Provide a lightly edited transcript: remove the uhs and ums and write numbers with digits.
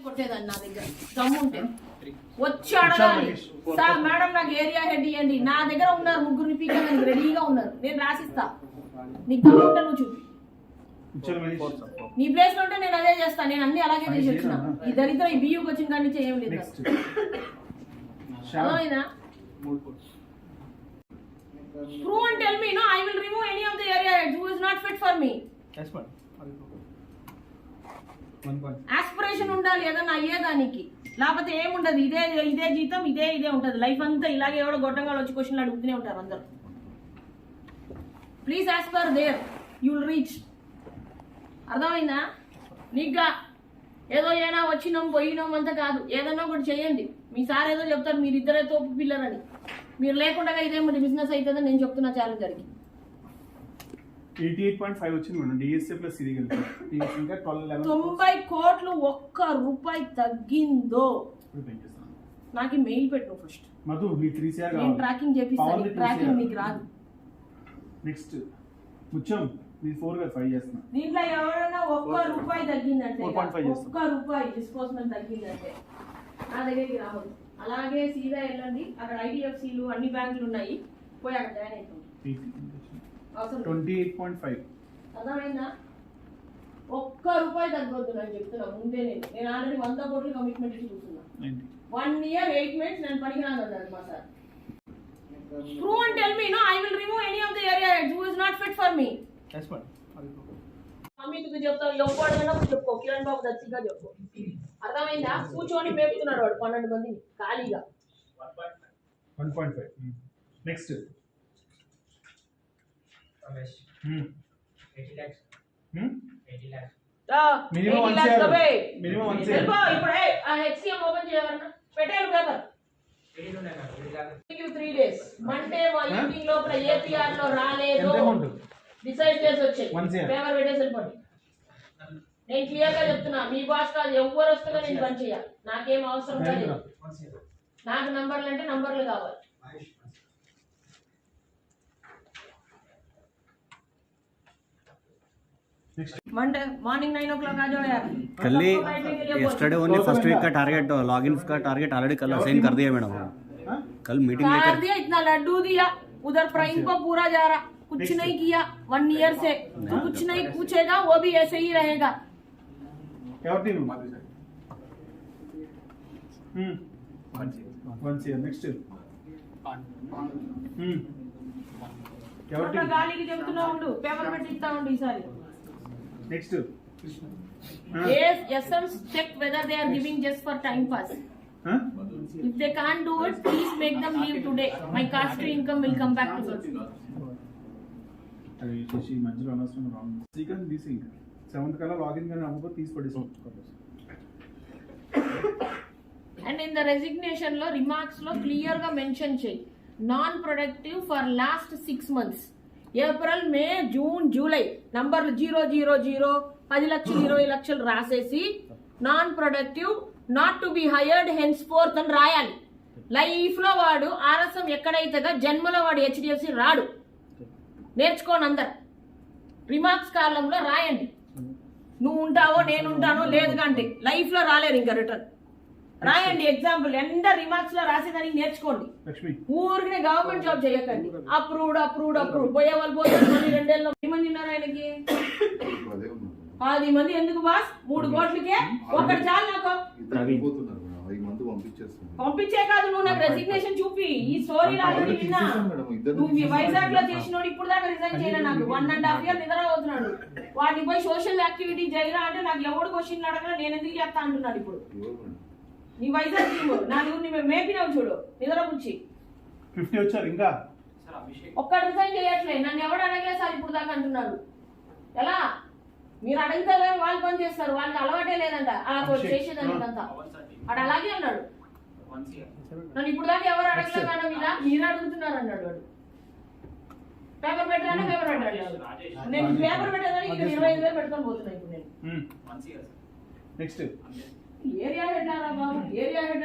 కొట్టేదాన్ని నా దగ్గర దమ్ముంటే వచ్చి అడగాలి. సార్ మేడం నాకు ఏరియా హెడ్ ఇవ్వండి, నా దగ్గర ఉన్నారు ముగ్గురిని పీకేదానికి రెడీగా ఉన్నారు, నేను రాసిస్తా, నీకు దమ్ముంటే నువ్వు చూపి. నీ ప్లేస్ లో ఉంటే నేను అదే చేస్తాను, నేను అన్ని అలాగే చేసి వచ్చిన. ఈ దరిద్రం ఈ బియ్యూకి వచ్చిన కాడి నుంచి ఏం లేదు. అర్థమైనా? Prove and tell me, no, I will remove any of the area heads who is not fit for me. Yes, ma'am. Aspiration ఉండాలి ఏదన్నా అయ్యేదానికి, లేకపోతే ఏముండదు. ఇదే జీతం ఇదే ఉంటది లైఫ్ అంతా. ఇలాగే ఎవడో గొట్టంగా వచ్చి క్వశ్చన్లు అడుగుతూనే ఉంటారు అందరు. Please as per there you will reach. అర్థమైందా? నీగ్గా ఏదో ఏనా వచ్చినాం పోయినాం అంతా కాదు, ఏదన్నా ఒకటి చేయండి. మీ సార్ ఏదో చెప్తారు మీరు ఇద్దరే తోపు పిల్లరని, మీరు లేకుండా ఇదే బిజినెస్ అవుతుందని నేను చెప్తున్నా ఛాలెంజర్కి. 88.5 వచ్చింది మేడం. డిఎస్ఏ ప్లస్ ఇది కలిపి ఇంకా 90 కోట్లు ఒక్క రూపాయి తగ్గిందో నాకు మెయిల్ పెట్టు ఫస్ట్. మధు మీ 3CR నేను ట్రాకింగ్ చేపిస్తాను, ట్రాకింగ్ మీకు రాదు. నెక్స్ట్ ముచ్చం మీ 4 గా 5 చేస్తున్నా. దీంట్లో ఎవరైనా ఒక్క రూపాయి తగ్గిందంటే, ఒక్క రూపాయి డిస్పోజ్మెంట్ తగ్గిందంటే నా దగ్గరికి రావద్దు. అలాగే సీదా వెళ్ళండి, అక్కడ ఐడిఎఫ్సీలు అన్ని బ్యాంకులు ఉన్నాయి, పోయి అక్కడ జాయిన్ అవుతుంది. 28.5 అర్థమైందా? ఒక్క రూపాయి తగ్గొద్దు నేను చెప్తున్నా ముందే. నేను ఆల్రెడీ 100 కోట్లు కమిట్మెంట్ ఇచ్చి చూస్తున్నా. 1 year 8 months నేను పనికిరాను అన్నాడు మా sir. Prove and tell me, no, I will remove any of the area heads who is not fit for me. Yes, ma'am. అమిత్కు చెప్తావు, ఎవడైనా చెప్పుకో, కిరణ్ బాబు దచ్చిగా చెప్పు. అర్థమైందా? కూర్చొని మేపుతున్నాడు వాడు 12 మందిని ఖాళీగా. 1.5 నెక్స్ట్ రమేష్ 80 lakhs మినిమం 1 ఇప్పుడు ఆ హెచ్సిఎం ఓపెన్ చేయాలన్నా పెట్టాను పేపర్. 3 days మండే ఈవినింగ్ లోపల ఏపీఆర్ లో రాలేదు డిసైడ్ చేసి వచ్చాయి, పేపర్ పెట్టేసి వెళ్ళిపోండి. నేను క్లియర్ గా చెప్తున్నా, మీ బాస్ కాదు, ఎవరు వస్తుందో నేను పని చేయాలి, నాకేం అవసరం లేదు. నాకు నంబర్లు అంటే నంబర్లు కావాలి. मंडे मॉर्निंग 9 o'clock आ जाओ यार. कल yesterday ओनली फर्स्ट वीक का टारगेट लॉगिन्स का टारगेट ऑलरेडी कल असाइन कर दिया मैडम. कल मीटिंग कर दिया, इतना लड्डू दिया उधर प्राइम को पूरा जा रहा, कुछ नहीं किया 1 year से. तो कुछ नहीं पूछेगा, वो भी ऐसे ही रहेगा. क्या होती है? 1 year नेक्स्ट क्या होती है? గాలికి చెప్తున్నా ఉండు, పేపర్ పెట్టి ఇస్తా ఉండు ఈసారి. Next yes SMs check whether they are giving just for time pass. If they can't do it, please make them leave today. My cash to income will come back to me. अरे शशि मధ్యలో అనవసరం wrong sequence దిసింగ్ 7th కల్లా login గాని అవ్వకపో తీసుకోండి. And in the resignation లో remarks లో clear గా mention చేయి, non productive for last 6 months. April May June July నంబర్లు 000 10 లక్షలు 20 లక్షలు రాసేసి non productive not to be hired hence fourth అని రాయాలి. లైఫ్ లో వాడు ఆర్ఎస్ఎం ఎక్కడైతేగా జన్మలో వాడు హెచ్డిఎఫ్సి రాడు. నేర్చుకోండి అందరు, రిమార్క్స్ కాలంలో రాయండి. నువ్వు ఉంటావో నేను ఉంటానో లేదు కంటే లైఫ్ లో రాలేరు ఇంకా రిటర్న్ రాయండి. ఎగ్జాంపుల్ ఎంత రిమార్క్స్ లో రాసేదానికి నేర్చుకోండి. ఊరికి గవర్నమెంట్ జాబ్ చేయకండి. అప్రూవ్డ్ అప్రూవ్డ్ అప్రూవ్డ్ పోయే వాళ్ళు పోతే 2 ఏళ్ళలో 10 మంది ఉన్నారు ఆయనకి. 10 మంది ఎందుకు బాస్? 3 కోట్లకే ఒకటి చాలు నాకు. పంపించే కాదు, నువ్వు నాకు రెసిగ్నేషన్ చూపి. ఈ స్టోరీ ఆల్రెడీ విన్నా. నువ్వు వైజాగ్ లో చేసినోడు ఇప్పుడు దాకా రిజైన్ చేయలే. నాకు 1.5 year నిద్ర అవుతున్నాడు. వాటిని పోయి సోషల్ యాక్టివిటీ చేయరా అంటే నాకు ఎవడు క్వశ్చన్ అడగరా, నేను ఎందుకు చేస్తా అంటున్నాడు. ఇప్పుడు నీ వైజాగ్ టీమ్ నలుగురిని మేపినావు చూడు, నిద్ర పుచ్చి 50 వచ్చారు. ఇంకా ఒక్క రిజైన్ చేయట్లే, నన్ను ఎవడు అడగలే సార్ ఇప్పుడు దాకా అంటున్నాడు. ఎలా మీరు అడిగితే వాళ్ళు పని చేస్తారు, వాళ్ళకి అలవాటే లేదంట అలా చేసేదానికంతా. అటు అలాగే అన్నాడు, నన్ను ఇప్పుడు దాకా ఎవరు అడగలేదు మేడం, ఇలా మీరు అడుగుతున్నారు అన్నాడు వాడు. పేపర్ పెట్టానే పేపర్ పెట్టాడు. నేను పేపర్ పెట్టేదానికి 25,000 పెట్టుకొని పోతున్నా ఇప్పుడు నేను. నెక్స్ట్ ఏరియా హెడ్ బాబు, ఏరియా హెడ్